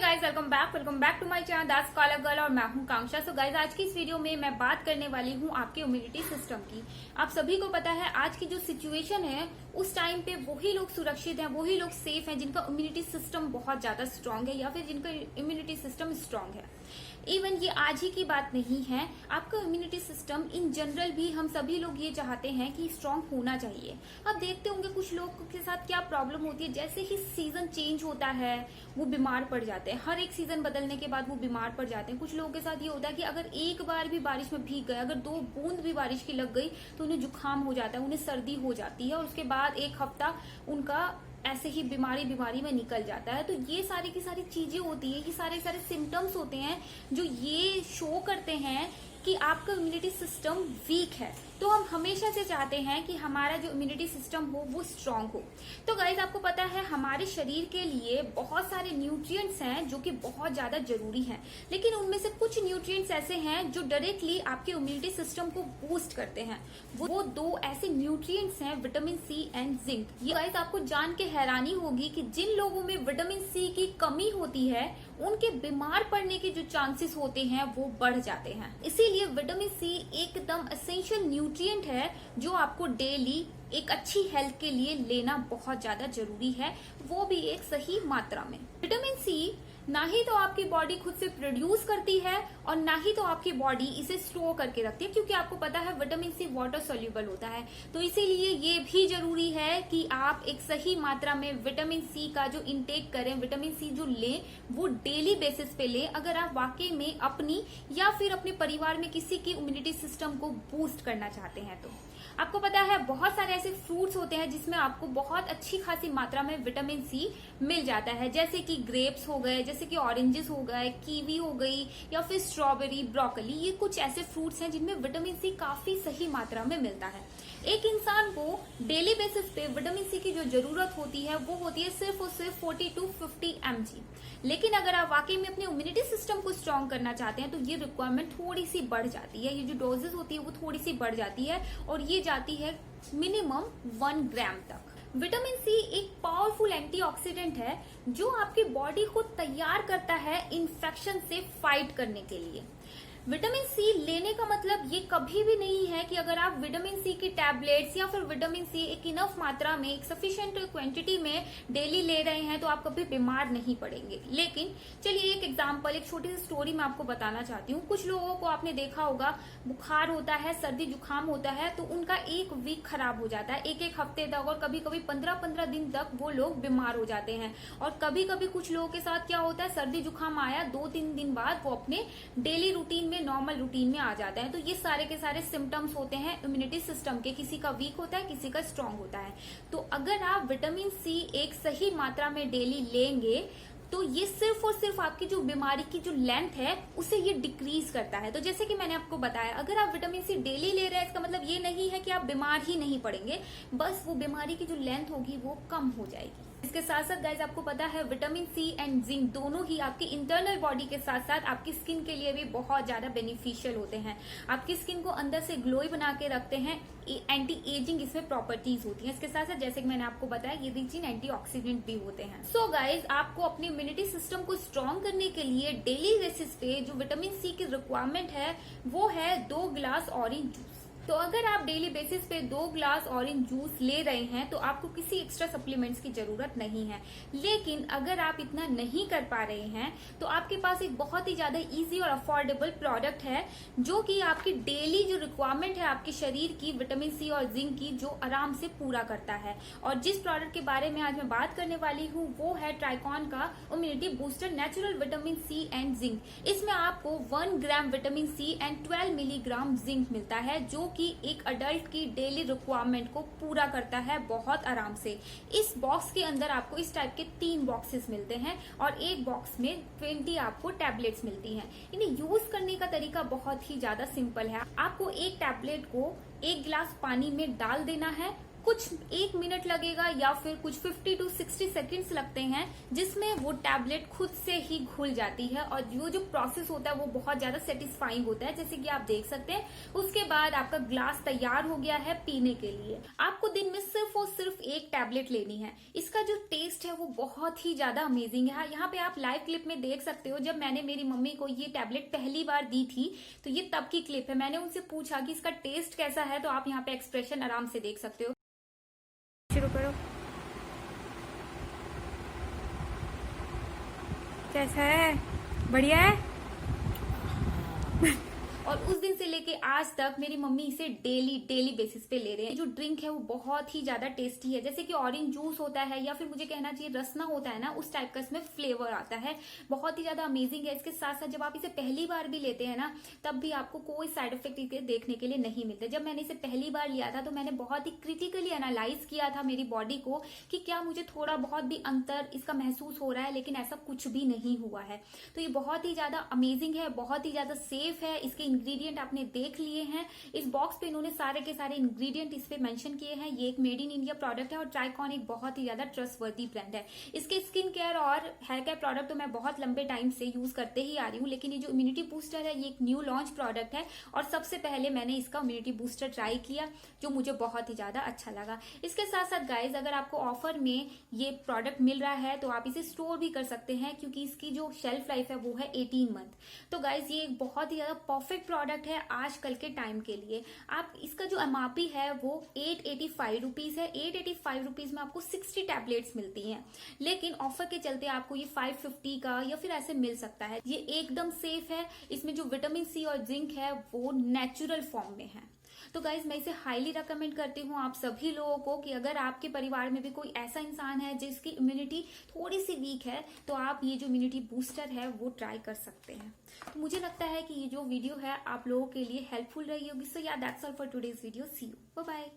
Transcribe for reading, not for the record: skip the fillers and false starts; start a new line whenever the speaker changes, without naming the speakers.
Guys welcome back to my channel that's collar girl और मैं हूं कांक्षा। सो गाइज आज की इस वीडियो में मैं बात करने वाली हूं आपके इम्यूनिटी सिस्टम की। आप सभी को पता है आज की जो सिचुएशन है उस टाइम पे वही लोग सुरक्षित हैं, वही लोग सेफ हैं जिनका इम्यूनिटी सिस्टम बहुत ज्यादा स्ट्रांग है या फिर जिनका इम्यूनिटी सिस्टम स्ट्रांग है। इवन ये आज ही की बात नहीं है, आपका इम्यूनिटी सिस्टम इन जनरल भी हम सभी लोग ये चाहते हैं कि स्ट्रांग होना चाहिए। आप देखते होंगे कुछ लोगों के साथ क्या प्रॉब्लम होती है, जैसे ही सीजन चेंज होता है वो बीमार पड़ जाते हैं। हर एक सीजन बदलने के बाद वो बीमार पड़ जाते हैं। कुछ लोगों के साथ ये होता है कि अगर एक बार भी बारिश में भीग गए, अगर 2 बूंद भी बारिश की लग गई तो उन्हें जुकाम हो जाता है, उन्हें सर्दी हो जाती है और उसके बाद एक हफ्ता उनका ऐसे ही बीमारी में निकल जाता है। तो ये सारी की सारी चीजें होती है, ये सारे सिम्टम्स होते हैं जो ये शो करते हैं कि आपका इम्यूनिटी सिस्टम वीक है। तो हम हमेशा से चाहते हैं कि हमारा जो इम्यूनिटी सिस्टम हो वो स्ट्रांग हो। तो गाइज आपको पता है हमारे शरीर के लिए बहुत सारे न्यूट्रिएंट्स हैं जो कि बहुत ज्यादा जरूरी हैं, लेकिन उनमें से कुछ न्यूट्रिएंट्स ऐसे हैं जो डायरेक्टली आपके इम्यूनिटी सिस्टम को बूस्ट करते हैं। वो 2 ऐसे न्यूट्रिएंट्स हैं, विटामिन सी एंड जिंक। ये गाइज आपको जान के हैरानी होगी कि जिन लोगों में विटामिन सी की कमी होती है उनके बीमार पड़ने के जो चांसेस होते हैं वो बढ़ जाते हैं। इसीलिए विटामिन सी एकदम एसेंशियल न्यूट्रिएंट है जो आपको डेली एक अच्छी हेल्थ के लिए लेना बहुत ज्यादा जरूरी है, वो भी एक सही मात्रा में। विटामिन सी ना ही तो आपकी बॉडी खुद से प्रोड्यूस करती है और ना ही तो आपकी बॉडी इसे स्टोर करके रखती है, क्योंकि आपको पता है विटामिन सी वाटर सोल्यूबल होता है। तो इसीलिए ये भी जरूरी है कि आप एक सही मात्रा में विटामिन सी का जो इंटेक करें, विटामिन सी जो लें वो डेली बेसिस पे लें, अगर आप वाकई में अपनी या फिर अपने परिवार में किसी की इम्यूनिटी सिस्टम को बूस्ट करना चाहते हैं। तो आपको पता है बहुत सारे ऐसे फ्रूट्स होते हैं जिसमें आपको बहुत अच्छी खासी मात्रा में विटामिन सी मिल जाता है, जैसे कि ग्रेप्स हो गए, जैसे कि ऑरेंजेस हो गए, कीवी हो गई या फिर स्ट्रॉबेरी, ब्रोकली। ये कुछ ऐसे फ्रूट्स हैं जिनमें विटामिन सी काफी सही मात्रा में मिलता है। एक इंसान को डेली बेसिस पे विटामिन सी की जो जरूरत होती है वो होती है सिर्फ और सिर्फ 40 to 50 mg। लेकिन अगर आप वाकई में अपने इम्यूनिटी सिस्टम को स्ट्रांग करना चाहते हैं तो ये रिक्वायरमेंट थोड़ी सी बढ़ जाती है, ये जो डोजेस होती है वो थोड़ी सी बढ़ जाती है और ये जाती है मिनिमम 1 ग्राम तक। विटामिन सी एक पावरफुल एंटीऑक्सीडेंट है जो आपकी बॉडी को तैयार करता है इन्फेक्शन से फाइट करने के लिए। विटामिन सी लेने का मतलब ये कभी भी नहीं है कि अगर आप विटामिन सी की टैबलेट्स या फिर विटामिन सी एक इनफ मात्रा में, एक सफिशिएंट क्वांटिटी में डेली ले रहे हैं तो आप कभी बीमार नहीं पड़ेंगे। लेकिन चलिए एक एग्जांपल, एक छोटी सी स्टोरी मैं आपको बताना चाहती हूँ। कुछ लोगों को आपने देखा होगा बुखार होता है, सर्दी जुकाम होता है तो उनका 1 वीक खराब हो जाता है, एक हफ्ते तक और कभी कभी 15-15 दिन तक वो लोग बीमार हो जाते हैं। और कभी कभी कुछ लोगों के साथ क्या होता है, सर्दी जुकाम आया 2-3 दिन बाद वो अपने डेली रूटीन में, नॉर्मल रूटीन में आ जाता है। तो ये सारे के सारे सिम्टम्स होते हैं इम्यूनिटी सिस्टम के, किसी का वीक होता है, किसी का स्ट्रांग होता है। तो अगर आप विटामिन सी एक सही मात्रा में डेली लेंगे तो ये सिर्फ और सिर्फ आपकी जो बीमारी की जो लेंथ है उसे ये डिक्रीज करता है। तो जैसे कि मैंने आपको बताया, अगर आप विटामिन सी डेली ले रहे हैं इसका मतलब ये नहीं है कि आप बीमार ही नहीं पड़ेंगे, बस वो बीमारी की जो लेंथ होगी वो कम हो जाएगी। इसके साथ साथ गाइज आपको पता है विटामिन सी एंड जिंक दोनों ही आपकी इंटरनल बॉडी के साथ साथ आपकी स्किन के लिए भी बहुत ज्यादा बेनिफिशियल होते हैं। आपकी स्किन को अंदर से ग्लोई बना के रखते हैं, एंटी एजिंग इसमें प्रॉपर्टीज होती हैं। इसके साथ साथ जैसे कि मैंने आपको बताया ये रिच इन एंटीऑक्सीडेंट भी होते हैं। सो गाइज आपको अपने इम्यूनिटी सिस्टम को स्ट्रांग करने के लिए डेली बेसिस पे जो विटामिन सी की रिक्वायरमेंट है वो है 2 गिलास ऑरेंज जूस। तो अगर आप डेली बेसिस पे 2 ग्लास ऑरेंज जूस ले रहे हैं तो आपको किसी एक्स्ट्रा सप्लीमेंट्स की जरूरत नहीं है। लेकिन अगर आप इतना नहीं कर पा रहे हैं तो आपके पास एक बहुत ही ज्यादा इजी और अफोर्डेबल प्रोडक्ट है जो कि आपकी डेली जो रिक्वायरमेंट है आपके शरीर की विटामिन सी और जिंक की, जो आराम से पूरा करता है। और जिस प्रोडक्ट के बारे में आज मैं बात करने वाली हूँ वो है ट्राइकॉन का immunity booster natural vitamin C and zinc. इसमें आपको 1 gram vitamin C and 12 milligram zinc मिलता है जो कि एक अडल्ट की डेली रिक्वायरमेंट को पूरा करता है बहुत आराम से। इस बॉक्स के अंदर आपको इस टाइप के 3 बॉक्सेस मिलते हैं और एक बॉक्स में 20 आपको टैबलेट्स मिलती हैं। इन्हें यूज करने का तरीका बहुत ही ज्यादा सिंपल है। आपको एक टैबलेट को 1 गिलास पानी में डाल देना है कुछ 1 मिनट लगेगा या फिर कुछ 50 to 60 सेकेंड्स लगते हैं, जिसमें वो टैबलेट खुद से ही घुल जाती है और वो जो प्रोसेस होता है वो बहुत ज्यादा सेटिस्फाइंग होता है, जैसे कि आप देख सकते हैं। उसके बाद आपका ग्लास तैयार हो गया है पीने के लिए। आपको दिन में सिर्फ और सिर्फ एक टैबलेट लेनी है। इसका जो टेस्ट है वो बहुत ही ज्यादा अमेजिंग है। यहाँ पे आप लाइव क्लिप में देख सकते हो, जब मैंने मेरी मम्मी को ये टैबलेट पहली बार दी थी तो ये तब की क्लिप है। मैंने उनसे पूछा कि इसका टेस्ट कैसा है, तो आप यहाँ पे एक्सप्रेशन आराम से देख सकते हो। शुरू करो। कैसा है? बढ़िया है। और उस दिन से लेके आज तक मेरी मम्मी इसे डेली बेसिस पे ले रहे हैं। जो ड्रिंक है वो बहुत ही ज्यादा टेस्टी है, जैसे कि ऑरेंज जूस होता है या फिर मुझे कहना चाहिए रसना होता है ना, उस टाइप का इसमें फ्लेवर आता है। बहुत ही ज्यादा अमेजिंग है। इसके साथ साथ जब आप इसे पहली बार भी लेते हैं ना, तब भी आपको कोई साइड इफेक्ट देखने के लिए नहीं मिलते। जब मैंने इसे पहली बार लिया था तो मैंने बहुत ही क्रिटिकली एनालाइज किया था मेरी बॉडी को कि क्या मुझे थोड़ा बहुत भी अंतर इसका महसूस हो रहा है, लेकिन ऐसा कुछ भी नहीं हुआ है। तो ये बहुत ही ज्यादा अमेजिंग है, बहुत ही ज्यादा सेफ है। इसके इंग्रेडिएंट आपने देख लिए हैं। इस बॉक्स पे इन्होंने सारे के सारे इंग्रेडिएंट इस पे मेंशन किए हैं। ये एक मेड इन इंडिया प्रोडक्ट है और ट्राइकॉन एक बहुत ही ज्यादा ट्रस्टवर्दी ब्रांड है। इसके स्किन केयर और हेयर केयर प्रोडक्ट तो मैं बहुत लंबे टाइम से यूज करते ही आ रही हूँ, लेकिन ये जो इम्यूनिटी बूस्टर है ये एक न्यू लॉन्च प्रोडक्ट है और सबसे पहले मैंने इसका इम्यूनिटी बूस्टर ट्राई किया, जो मुझे बहुत ही ज्यादा अच्छा लगा। इसके साथ साथ गाइज, अगर आपको ऑफर में ये प्रोडक्ट मिल रहा है तो आप इसे स्टोर भी कर सकते हैं, क्योंकि इसकी जो शेल्फ लाइफ है वो है 18 मंथ। तो गाइज ये एक बहुत ही ज्यादा परफेक्ट प्रोडक्ट है आजकल के टाइम के लिए। आप इसका जो एमआरपी है वो 885 रुपीज है। 885 रुपीज में आपको 60 टैबलेट्स मिलती हैं, लेकिन ऑफर के चलते आपको ये 550 का या फिर ऐसे मिल सकता है। ये एकदम सेफ है। इसमें जो विटामिन सी और जिंक है वो नेचुरल फॉर्म में है। तो गाइज मैं इसे हाईली रिकमेंड करती हूँ आप सभी लोगों को कि अगर आपके परिवार में भी कोई ऐसा इंसान है जिसकी इम्यूनिटी थोड़ी सी वीक है, तो आप ये जो इम्यूनिटी बूस्टर है वो ट्राई कर सकते हैं। तो मुझे लगता है कि ये जो वीडियो है आप लोगों के लिए हेल्पफुल रही होगी। So yeah that's all for today's video. See you, bye bye.